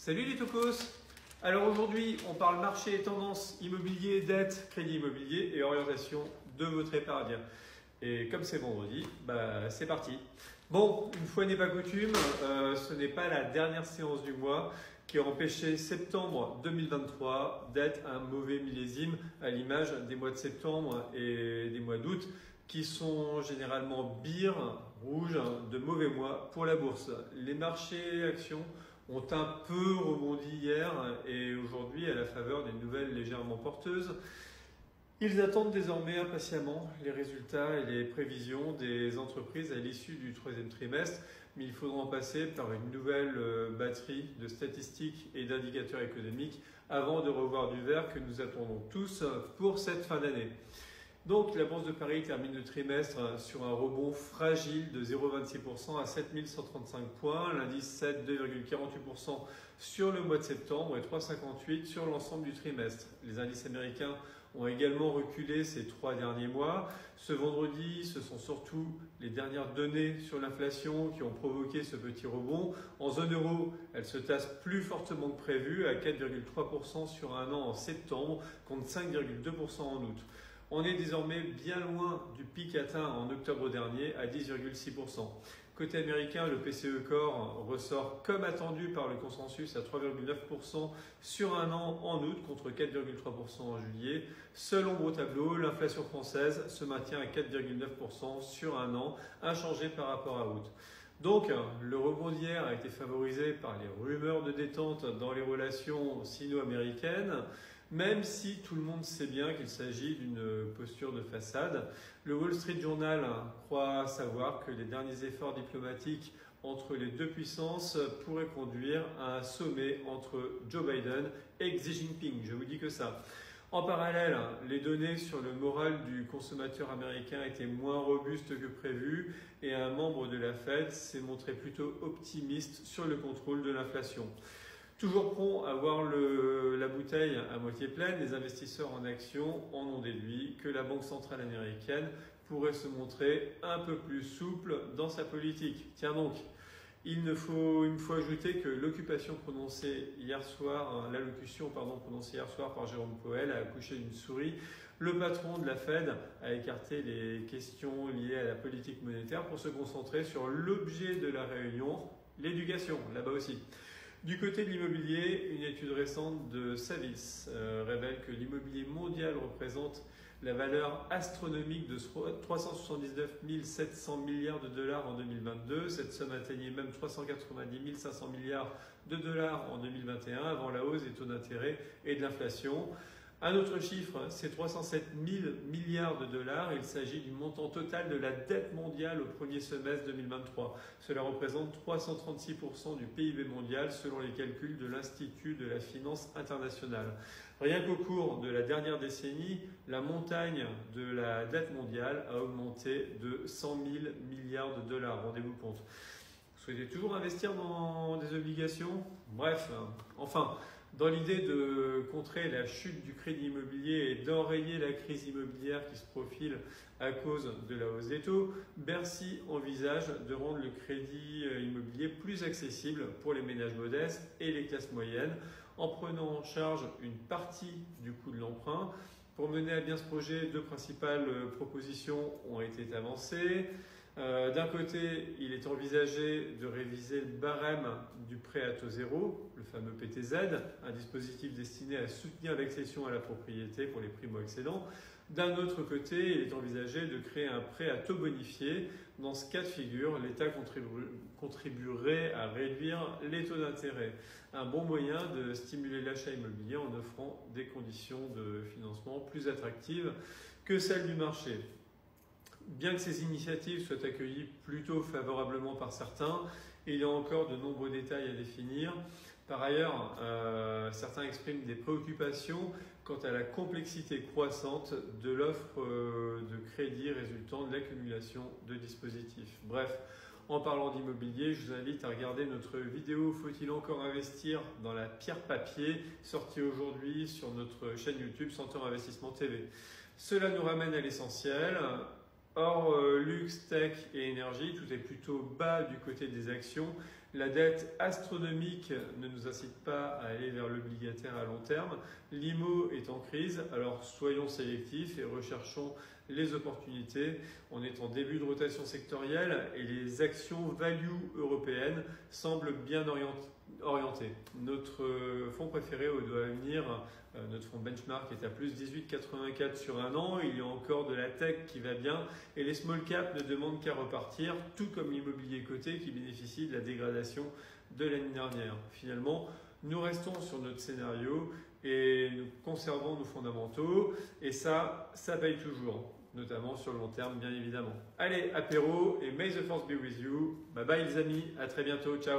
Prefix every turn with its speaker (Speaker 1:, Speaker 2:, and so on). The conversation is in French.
Speaker 1: Salut les tocos. Alors aujourd'hui, on parle marché et tendance immobilier, dette, crédit immobilier et orientation de votre épargne. Et comme c'est vendredi, c'est parti. Bon, une fois n'est pas coutume, ce n'est pas la dernière séance du mois qui a empêché septembre 2023 d'être un mauvais millésime à l'image des mois de septembre et des mois d'août qui sont généralement bires, rouges, de mauvais mois pour la bourse. Les marchés actions ont un peu rebondi hier et aujourd'hui à la faveur des nouvelles légèrement porteuses. Ils attendent désormais impatiemment les résultats et les prévisions des entreprises à l'issue du troisième trimestre, mais il faudra en passer par une nouvelle batterie de statistiques et d'indicateurs économiques avant de revoir du vert que nous attendons tous pour cette fin d'année. Donc la Bourse de Paris termine le trimestre sur un rebond fragile de 0,26% à 7135 points, l'indice 7 2,48% sur le mois de septembre et 3,58% sur l'ensemble du trimestre. Les indices américains ont également reculé ces 3 derniers mois. Ce vendredi, ce sont surtout les dernières données sur l'inflation qui ont provoqué ce petit rebond. En zone euro, elle se tasse plus fortement que prévu à 4,3% sur un an en septembre contre 5,2% en août. On est désormais bien loin du pic atteint en octobre dernier à 10,6%. Côté américain, le PCE Core ressort comme attendu par le consensus à 3,9% sur un an en août contre 4,3% en juillet. Seul ombre au tableau, l'inflation française se maintient à 4,9% sur un an, inchangé par rapport à août. Donc, le rebond d'hier a été favorisé par les rumeurs de détente dans les relations sino-américaines. Même si tout le monde sait bien qu'il s'agit d'une posture de façade, le Wall Street Journal croit savoir que les derniers efforts diplomatiques entre les deux puissances pourraient conduire à un sommet entre Joe Biden et Xi Jinping. Je vous dis que ça. En parallèle, les données sur le moral du consommateur américain étaient moins robustes que prévu et un membre de la Fed s'est montré plutôt optimiste sur le contrôle de l'inflation. Toujours prompt à voir la bouteille à moitié pleine, les investisseurs en actions en ont déduit que la Banque centrale américaine pourrait se montrer un peu plus souple dans sa politique. Tiens donc, il me faut ajouter que l'allocution prononcée hier soir par Jérôme Powell a accouché d'une souris. Le patron de la Fed a écarté les questions liées à la politique monétaire pour se concentrer sur l'objet de la réunion, l'éducation, là-bas aussi. Du côté de l'immobilier, une étude récente de Savills révèle que l'immobilier mondial représente la valeur astronomique de 379 700 milliards de dollars en 2022. Cette somme atteignait même 390 500 milliards de dollars en 2021 avant la hausse des taux d'intérêt et de l'inflation. Un autre chiffre, c'est 307 000 milliards de dollars. Il s'agit du montant total de la dette mondiale au premier semestre 2023. Cela représente 336% du PIB mondial selon les calculs de l'Institut de la finance internationale. Rien qu'au cours de la dernière décennie, la montagne de la dette mondiale a augmenté de 100 000 milliards de dollars. Rendez-vous compte. Vous souhaitez toujours investir dans des obligations? Bref, enfin... Dans l'idée de contrer la chute du crédit immobilier et d'enrayer la crise immobilière qui se profile à cause de la hausse des taux, Bercy envisage de rendre le crédit immobilier plus accessible pour les ménages modestes et les classes moyennes en prenant en charge une partie du coût de l'emprunt. Pour mener à bien ce projet, deux principales propositions ont été avancées. D'un côté, il est envisagé de réviser le barème du prêt à taux zéro, le fameux PTZ, un dispositif destiné à soutenir l'accession à la propriété pour les primo-accédants. D'un autre côté, il est envisagé de créer un prêt à taux bonifié. Dans ce cas de figure, l'État contribuerait à réduire les taux d'intérêt. Un bon moyen de stimuler l'achat immobilier en offrant des conditions de financement plus attractives que celles du marché. Bien que ces initiatives soient accueillies plutôt favorablement par certains, il y a encore de nombreux détails à définir. Par ailleurs, certains expriment des préoccupations quant à la complexité croissante de l'offre de crédit résultant de l'accumulation de dispositifs. Bref, en parlant d'immobilier, je vous invite à regarder notre vidéo « Faut-il encore investir dans la pierre papier ?» sortie aujourd'hui sur notre chaîne YouTube Centaure Investissement TV. Cela nous ramène à l'essentiel. Or, luxe, tech et énergie, tout est plutôt bas du côté des actions. La dette astronomique ne nous incite pas à aller vers l'obligataire à long terme. L'IMO est en crise, alors soyons sélectifs et recherchons les opportunités. On est en début de rotation sectorielle et les actions value européennes semblent bien orientées. Notre fonds préféré au doigt venir, notre fonds benchmark est à plus 18,84 sur un an. Il y a encore de la tech qui va bien et les small caps ne demandent qu'à repartir, tout comme l'immobilier coté qui bénéficie de la dégradation de l'année dernière. Finalement, nous restons sur notre scénario et nous conservons nos fondamentaux et ça paye toujours, notamment sur le long terme bien évidemment. Allez, apéro et may the force be with you. Bye bye les amis, à très bientôt, ciao.